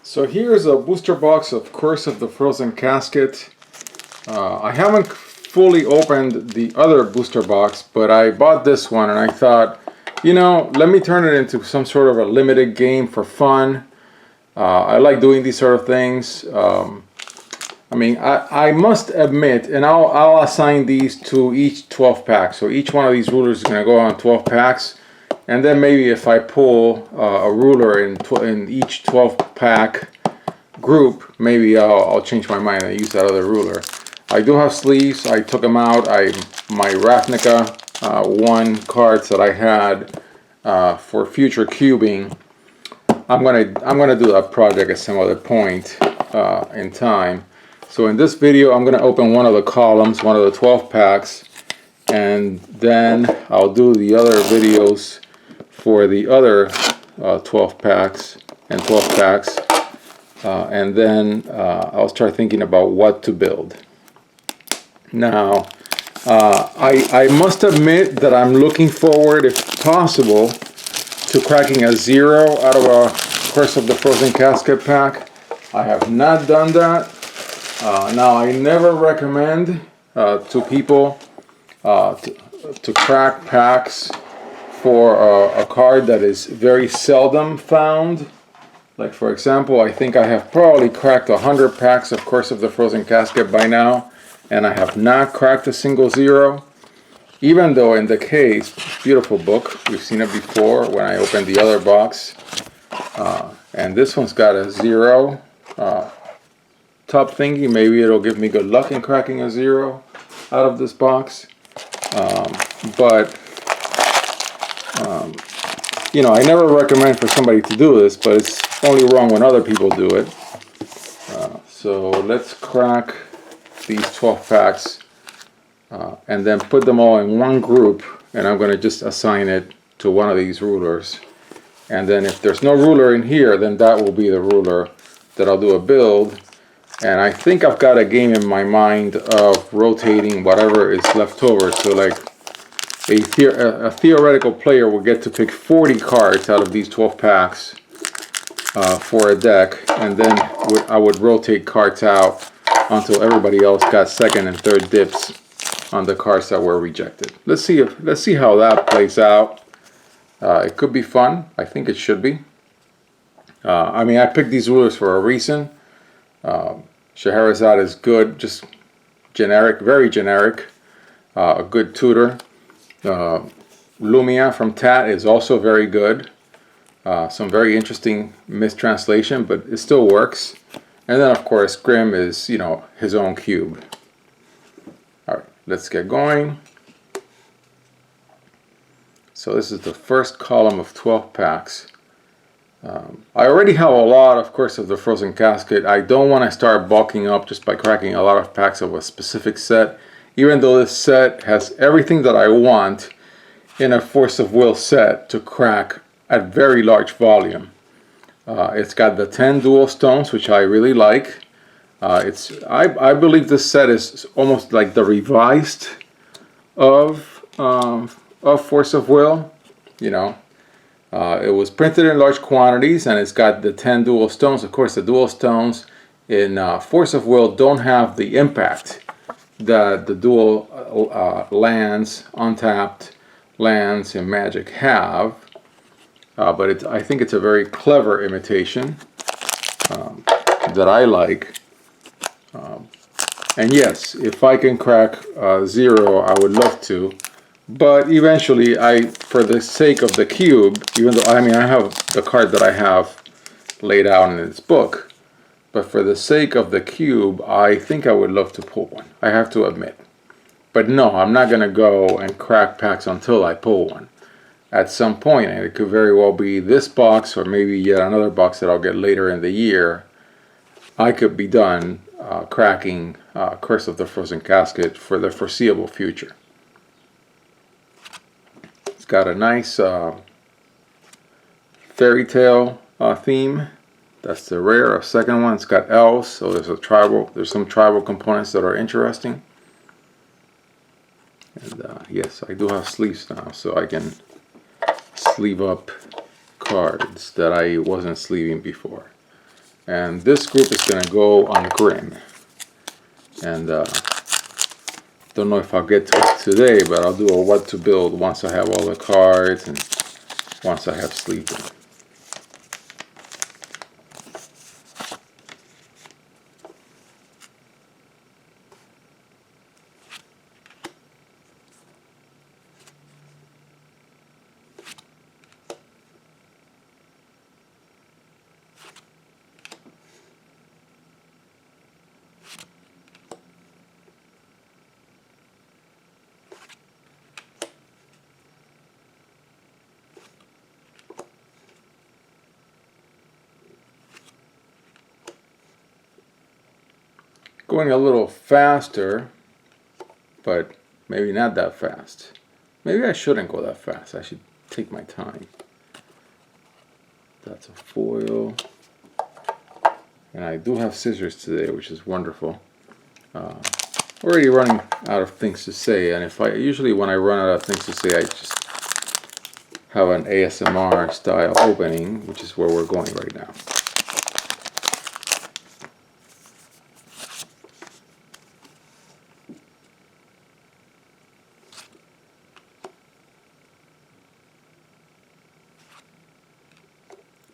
So here's a booster box of Curse of the Frozen Casket. I haven't fully opened the other booster box, but I bought this one and I thought, you know, let me turn it into some sort of a limited game for fun. I like doing these sort of things. I mean, I must admit, and I'll assign these to each 12 pack. So each one of these rulers is going to go on 12 packs. And then maybe if I pull a ruler in each 12 pack group, maybe I'll change my mind and use that other ruler. I do have sleeves. I took them out. My Ravnica 1 cards that I had for future cubing. I'm gonna do that project at some other point in time. So in this video, I'm gonna open one of the columns, one of the 12 packs, and then I'll do the other videos for the other 12 packs and 12 packs, and then I'll start thinking about what to build. Now, I must admit that I'm looking forward, if possible, to cracking a 0 out of a Curse of the Frozen Casket pack. I have not done that. Now, I never recommend to people to crack packs for a card that is very seldom found. Like, for example, I think I have probably cracked 100 packs of Curse of the Frozen Casket by now, and I have not cracked a single 0. Even though in the case, beautiful book, we've seen it before when I opened the other box. And this one's got a 0 top thingy. Maybe it'll give me good luck in cracking a 0 out of this box. You know, I never recommend for somebody to do this, but it's only wrong when other people do it. So let's crack these 12 packs and then put them all in one group, and I'm going to just assign it to one of these rulers. And then if there's no ruler in here, then that will be the ruler that I'll do a build. And I think I've got a game in my mind of rotating whatever is left over. So like a theoretical player will get to pick 40 cards out of these 12 packs for a deck, and then I would rotate cards out until everybody else got second and third dips on the cards that were rejected. Let's see how that plays out. It could be fun. I think it should be. I mean, I picked these rulers for a reason. Scheherazade is good, just generic, very generic. A good tutor. Lumia from TAT is also very good. Some very interesting mistranslation, but it still works. And then, of course, Grimm is, you know, his own cube. All right, let's get going. So this is the first column of 12 packs. I already have a lot, of course, of the Frozen Casket. I don't want to start bulking up just by cracking a lot of packs of a specific set, even though this set has everything that I want in a Force of Will set to crack at very large volume. It's got the 10 dual stones, which I really like. I believe this set is almost like the revised of Force of Will. You know, it was printed in large quantities, and it's got the 10 dual stones. Of course, the dual stones in Force of Will don't have the impact that the dual lands, untapped lands in Magic have. But I think it's a very clever imitation that I like. And yes, if I can crack 0, I would love to. But eventually, for the sake of the cube, even though I have the card that I have laid out in this book, but for the sake of the cube, I think I would love to pull one. I have to admit. But no, I'm not going to go and crack packs until I pull one. At some point, and it could very well be this box or maybe yet another box that I'll get later in the year, I could be done cracking Curse of the Frozen Casket for the foreseeable future. It's got a nice fairy tale theme. That's the rare. Second one, it's got elves, so there's some tribal components that are interesting. And yes, I do have sleeves now, so I can sleeve up cards that I wasn't sleeving before. And this group is going to go on Grimm. And don't know if I'll get to it today, but I'll do a what to build once I have all the cards and once I have sleeping. Going a little faster, but maybe not that fast. Maybe I shouldn't go that fast. I should take my time. That's a foil. And I do have scissors today, which is wonderful. Already running out of things to say, and usually when I run out of things to say, I just have an ASMR style opening, which is where we're going right now.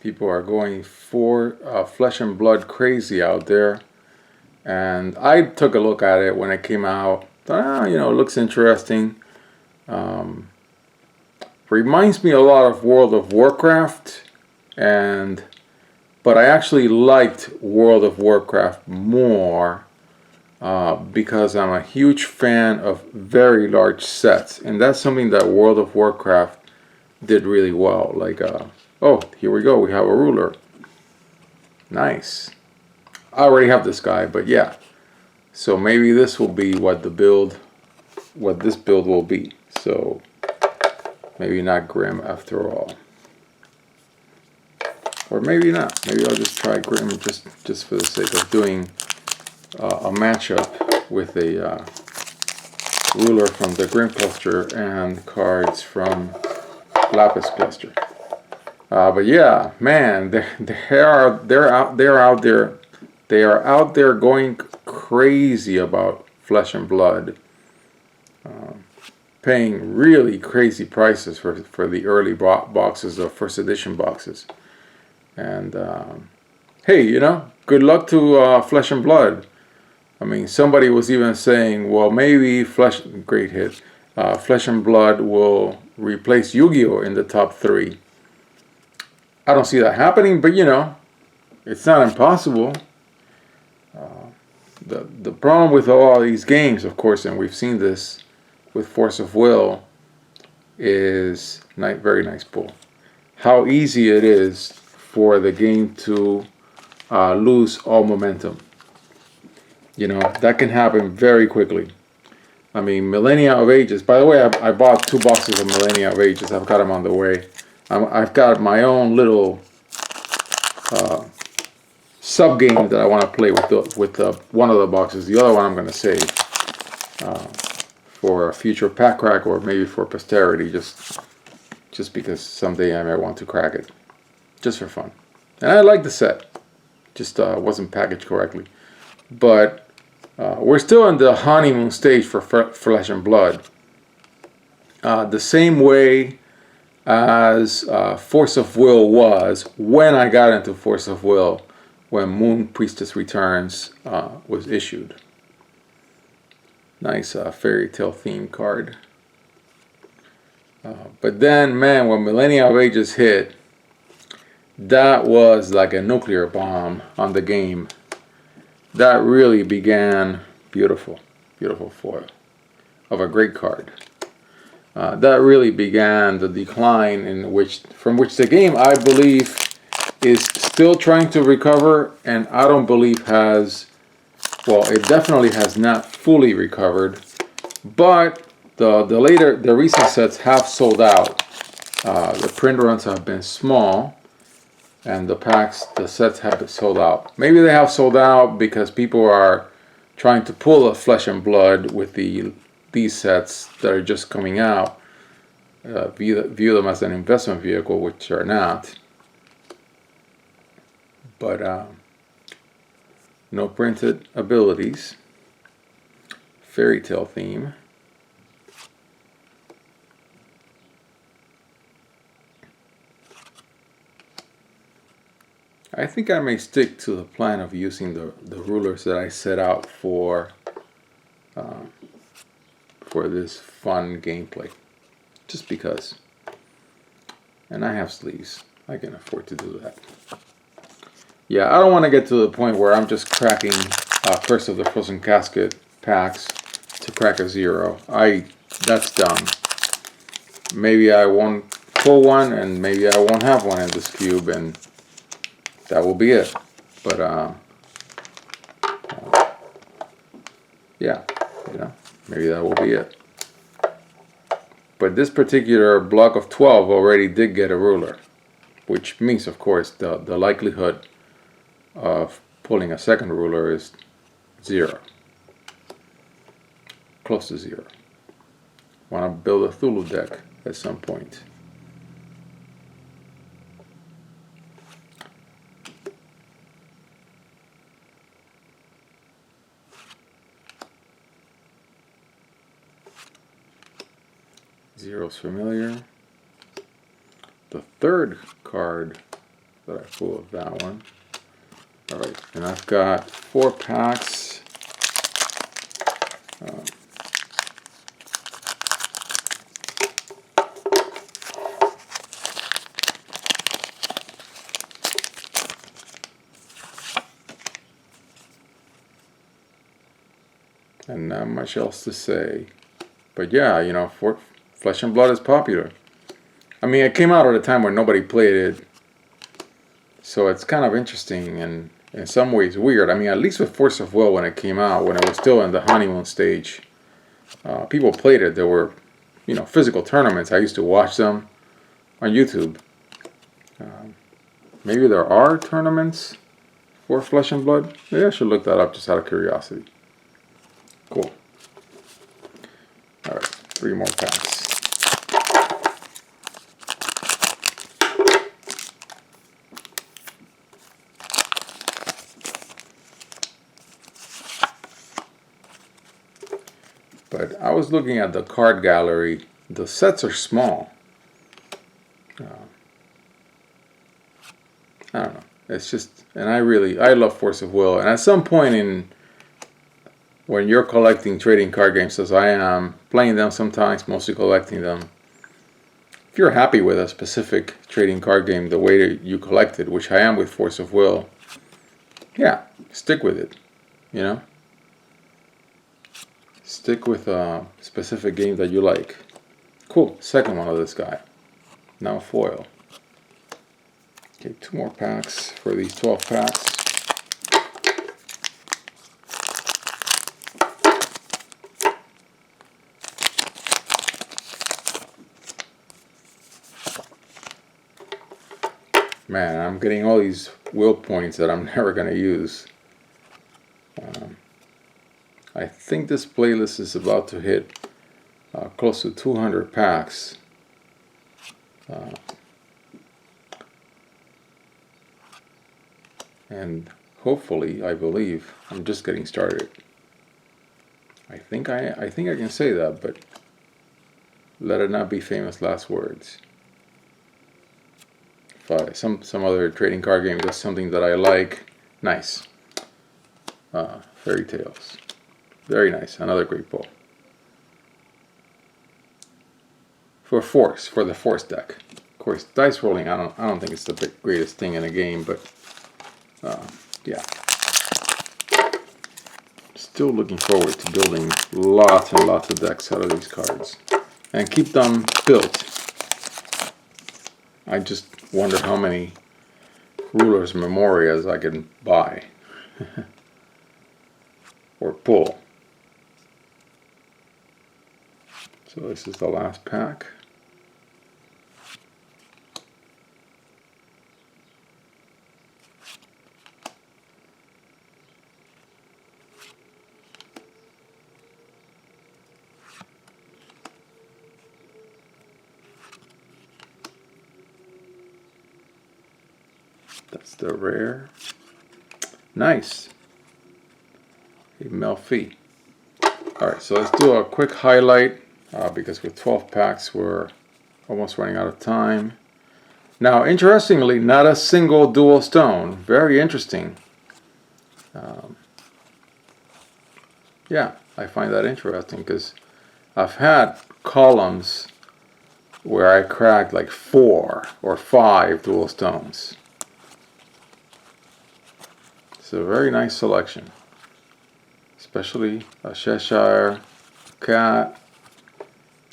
People are going for Flesh and Blood crazy out there, and I took a look at it when it came out. Thought, you know, it looks interesting. Reminds me a lot of World of Warcraft, but I actually liked World of Warcraft more because I'm a huge fan of very large sets, and that's something that World of Warcraft did really well. Like oh, here we go. We have a ruler. Nice. I already have this guy, but yeah. So maybe this will be what this build will be. So maybe not Grimm after all. Or maybe not. Maybe I'll just try Grimm just for the sake of doing a matchup with a ruler from the Grimm cluster and cards from Lapis cluster. But yeah, man, they're out there. They are out there going crazy about Flesh and Blood, paying really crazy prices for the early boxes of first edition boxes. And hey, you know, good luck to Flesh and Blood. I mean, somebody was even saying, well, maybe great hit, Flesh and Blood will replace Yu-Gi-Oh in the top 3. I don't see that happening, but you know, it's not impossible. The problem with all these games, of course, and we've seen this with Force of Will, is very nice pull. How easy it is for the game to lose all momentum. You know, that can happen very quickly. I mean, Millennia of Ages. By the way, I bought 2 boxes of Millennia of Ages. I've got them on the way. I've got my own little sub game that I want to play with one of the boxes. The other one I'm going to save for a future pack crack, or maybe for posterity, just because someday I might want to crack it, just for fun. And I like the set, just wasn't packaged correctly. But we're still in the honeymoon stage for Flesh and Blood. The same way as Force of Will was when I got into Force of Will, when Moon Priestess Returns was issued. Nice fairy tale themed card. But then, man, when Millennia of Ages hit, that was like a nuclear bomb on the game. That really began beautiful foil of a great card. That really began the decline from which the game, I believe, is still trying to recover, and I don't believe it definitely has not fully recovered, but the recent sets have sold out. The print runs have been small, and the sets have been sold out. Maybe they have sold out because people are trying to pull a Flesh and Blood with these sets that are just coming out, view them as an investment vehicle, which are not. But No printed abilities. Fairy tale theme. I think I may stick to the plan of using the rulers that I set out for this fun gameplay. Just because. And I have sleeves. I can afford to do that. Yeah, I don't want to get to the point where I'm just cracking Curse of the Frozen Casket packs to crack a 0. That's dumb. Maybe I won't pull one, and maybe I won't have one in this cube, and that will be it. But yeah, you know, maybe that will be it. But this particular block of 12 already did get a ruler, which means, of course, the likelihood of pulling a second ruler is 0. Close to 0. Want to build a Thulu deck at some point. Zero's familiar. The third card that I pull of that one. Alright, and I've got 4 packs. And not much else to say. But yeah, you know, Flesh and Blood is popular. I mean, it came out at a time when nobody played it. So it's kind of interesting and in some ways weird. I mean, at least with Force of Will when it came out, when it was still in the honeymoon stage, people played it. There were, you know, physical tournaments. I used to watch them on YouTube. Maybe there are tournaments for Flesh and Blood. Maybe I should look that up just out of curiosity. Cool. Alright, 3 more packs. But I was looking at the card gallery. The sets are small. I don't know. It's just, and I love Force of Will. And at some point when you're collecting trading card games, as I am, playing them sometimes, mostly collecting them, if you're happy with a specific trading card game, the way that you collect it, which I am with Force of Will, yeah, stick with it, you know? Stick with a specific game that you like. Cool, second one of this guy. Now foil. Okay, 2 more packs for these 12 packs. Man, I'm getting all these will points that I'm never going to use. I think this playlist is about to hit close to 200 packs. And hopefully, I believe, I'm just getting started. I think I can say that, but let it not be famous last words. If some other trading card game does something that I like, nice. Fairy Tales, very nice. Another great pull. For the Force deck. Of course, dice rolling. I don't think it's the greatest thing in a game, but yeah. Still looking forward to building lots and lots of decks out of these cards and keep them built. I just wonder how many Rulers Memorias I can buy or pull. So this is the last pack. That's the rare. Nice. a Melfi. Alright, so let's do a quick highlight because with 12 packs we're almost running out of time. Now, interestingly, not a single dual stone. Very interesting. Yeah, I find that interesting because I've had columns where I cracked like 4 or 5 dual stones. It's a very nice selection, especially a Cheshire Cat,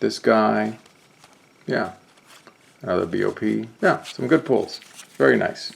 this guy, yeah, another BOP, yeah, some good pulls, very nice.